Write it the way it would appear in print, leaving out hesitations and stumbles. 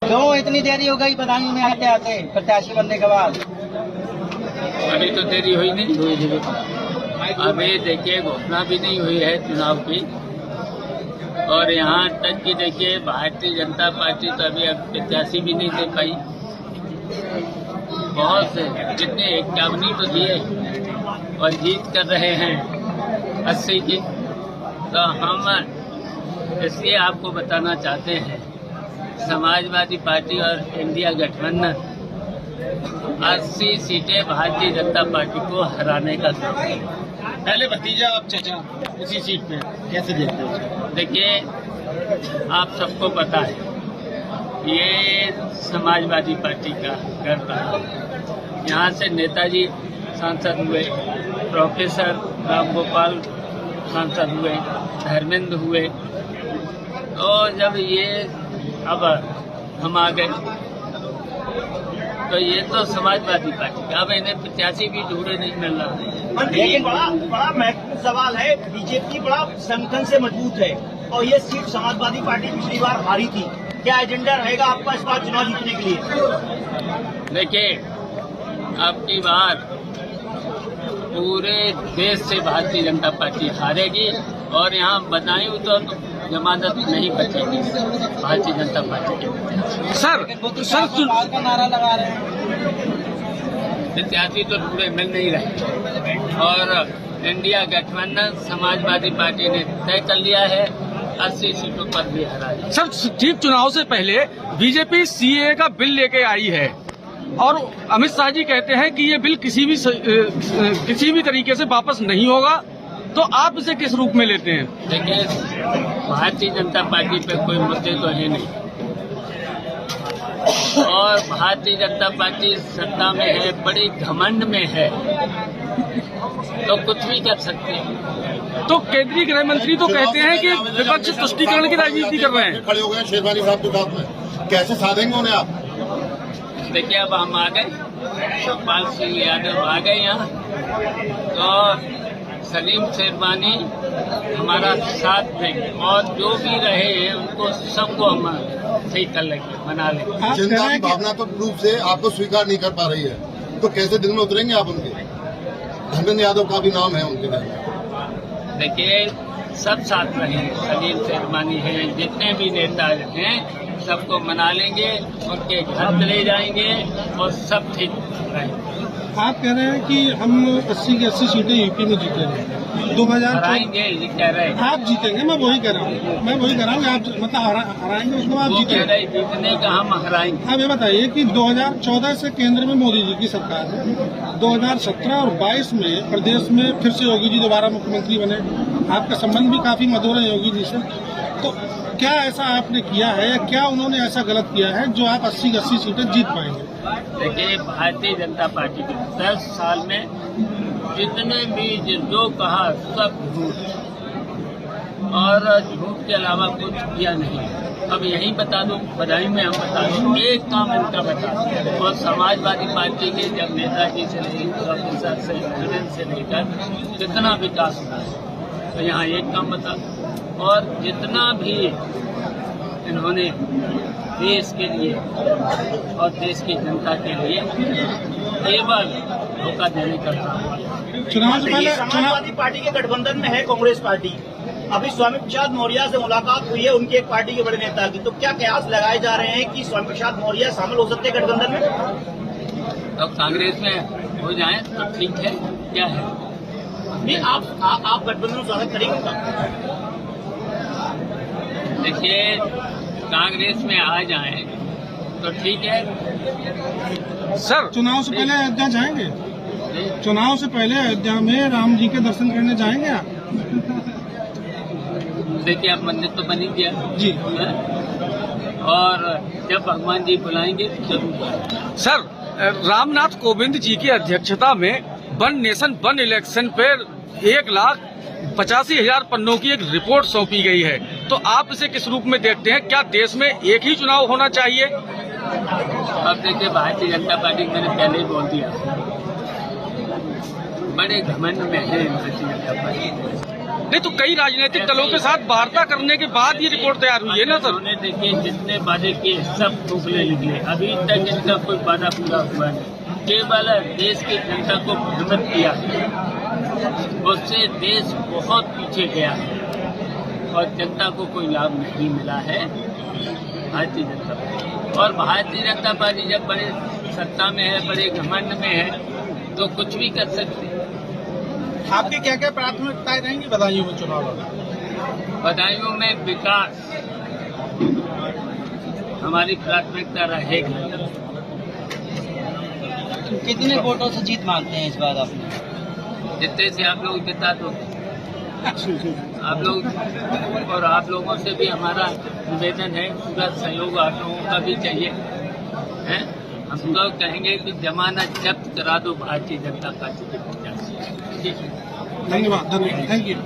क्यों इतनी देरी हो गई बदायूं में आते आते प्रत्याशी बनने के बाद? अभी तो देरी हुई नहीं। अभी देखिए घोषणा भी नहीं हुई है चुनाव की, और यहाँ तक कि देखिए भारतीय जनता पार्टी तो अभी प्रत्याशी भी नहीं दे पाई। बहुत से जितने 51 तो दिए और जीत कर रहे हैं 80 की। तो हम इसलिए आपको बताना चाहते हैं, समाजवादी पार्टी और इंडिया गठबंधन 80 सीटें भारतीय जनता पार्टी को हराने का काम है। पहले भतीजा अब चचा उसी सीट पे कैसे देखते हो? देखिए आप सबको पता है ये समाजवादी पार्टी का गढ़ रहा। यहाँ से नेताजी सांसद हुए, प्रोफेसर राम गोपाल सांसद हुए, धर्मेंद्र हुए, और जब ये अब हम आ गए तो ये तो समाजवादी पार्टी का, अब इन्हें प्रत्याशी भी ढूंढे नहीं मिल रहा। लेकिन बड़ा महत्वपूर्ण सवाल है, बीजेपी बड़ा संगठन से मजबूत है और ये सीट समाजवादी पार्टी पिछली बार हारी थी। क्या एजेंडा रहेगा आपका इस बार चुनाव जीतने के लिए? देखिए अब की बार पूरे देश से भारतीय जनता पार्टी हारेगी, और यहाँ बदायूं तो जमानत नहीं बचेगी भारतीय जनता पार्टी के। सर का नारा लगा रहे हैं, प्रत्याशी तो ढूंढे मिल नहीं रहे, और इंडिया गठबंधन समाजवादी पार्टी ने तय कर लिया है 80 सीटों पर भी हरा है। सर ठीक चुनाव से पहले बीजेपी सीएए का बिल लेके आई है, और अमित शाह जी कहते हैं कि ये बिल किसी भी तरीके से वापस नहीं होगा, तो आप इसे किस रूप में लेते हैं? देखिए भारतीय जनता पार्टी पे कोई मुद्दे तो है नहीं, और भारतीय जनता पार्टी सत्ता में है, बड़ी घमंड में है, तो कुछ भी कर सकते हैं। तो केंद्रीय गृह मंत्री तो कहते हैं कि विपक्ष तुष्टीकरण की राजनीति कर रहे हैं। खड़े हो गए शेरवानी साहब के साथ में, कैसे साधेंगे उन्हें आप? देखिए अब हम आ गए, शिवपाल सिंह यादव आ गए यहाँ, तो सलीम शेरवानी हमारा साथ देंगे, और जो भी रहे हैं उनको सबको हम सही कर लेंगे, बना लेंगे। जनता की भावना तो रूप से आपको स्वीकार नहीं कर पा रही है, तो कैसे दिल में उतरेंगे आप उनके? धर्मेंद्र यादव का भी नाम है उनके घर में। देखिए सब साथ रहेंगे, सलीम शेरवानी है, जितने भी नेता हैं सबको मना लेंगे, उनके घर चले जाएंगे और सब ठीक रहेंगे। आप कह रहे हैं कि हम 80 की 80 सीटें यूपी में जीतेंगे 2000 हराएंगे, ये कह रहे हैं। आप जीतेंगे, मैं वही कह रहा हूँ, आप मतलब हराएंगे, उसको आप जीतेंगे। जीतने का हम हराएंगे। आप ये बताइए कि 2014 से केंद्र में मोदी जी की सरकार है, 2017 और 22 में प्रदेश में फिर से योगी जी दोबारा मुख्यमंत्री बने, आपका संबंध भी काफी मधुर है योगी जी से, तो क्या ऐसा आपने किया है या क्या उन्होंने ऐसा गलत किया है जो आप 80 की 80 सीटें जीत पाएंगे? देखिए भारतीय जनता पार्टी के 10 साल में जितने भी जो कहा सब झूठ, और झूठ के अलावा कुछ किया नहीं। अब यही बता दूं, बधाई में हम बता दूं, एक काम इनका बता दूं, और समाजवादी पार्टी के जब नेताजी से लेकर प्रोफेसर से स्टूडेंट से लेकर जितना विकास हुआ है, तो यहाँ एक काम बता दूं, और जितना भी इन्होंने देश के लिए और देश की जनता के लिए केवल धोखा देने का काम। चुनाव से पहले समाजवादी पार्टी के गठबंधन में है कांग्रेस पार्टी, अभी स्वामी प्रसाद मौर्य से मुलाकात हुई है उनकी एक पार्टी के बड़े नेता की, तो क्या कयास लगाए जा रहे हैं कि स्वामी प्रसाद मौर्य शामिल हो सकते हैं गठबंधन में? तो कांग्रेस में हो जाए तो ठीक है, क्या है? नहीं, आप गठबंधन में स्वागत करेंगे? देखिए कांग्रेस में आ जाएं तो ठीक है। सर चुनाव से पहले अयोध्या जाएंगे? चुनाव से पहले अयोध्या में राम जी के दर्शन करने जाएंगे आप? देखिए अब मंदिर तो बन ही गया जी, और जब भगवान जी बुलाएंगे जरूर। सर रामनाथ कोविंद जी की अध्यक्षता में वन नेशन वन इलेक्शन पे 1,85,000 पन्नों की एक रिपोर्ट सौंपी गई है, तो आप इसे किस रूप में देखते हैं? क्या देश में एक ही चुनाव होना चाहिए? अब देखिए भारतीय जनता पार्टी मैंने पहले ही बोल दिया, बड़े घमंड में है भारतीय जनता पार्टी। नहीं तो कई राजनीतिक दलों के साथ वार्ता करने के बाद ये रिपोर्ट तैयार हुई है ना सर। उन्होंने देखिए जितने वादे किए सब ठुकरे निकले, अभी तक इनका कोई वादा पूरा हुआ नहीं, केवल देश की जनता को भ्रमित किया, उससे देश बहुत पीछे गया और जनता को कोई लाभ नहीं मिला है भारतीय जनता पार्टी। और भारतीय जनता पार्टी जब बड़े सत्ता में है, बड़े घमंड में है, तो कुछ भी कर सकते हैं। आपकी क्या क्या प्राथमिकताएं रहेंगी बदायूं में चुनाव में? बदायूं में विकास हमारी प्राथमिकता रहेगी। कितने वोटों से जीत मांगते हैं इस बार आपने? जितने से आप लोग जिता दो, आप लोग और आप लोगों से भी हमारा निवेदन है, पूरा सहयोग आप लोगों का भी चाहिए है। हम लोग कहेंगे कि जमानत जब्त करा दो भारतीय जनता पार्टी के प्रत्याशी। धन्यवाद, थैंक यू।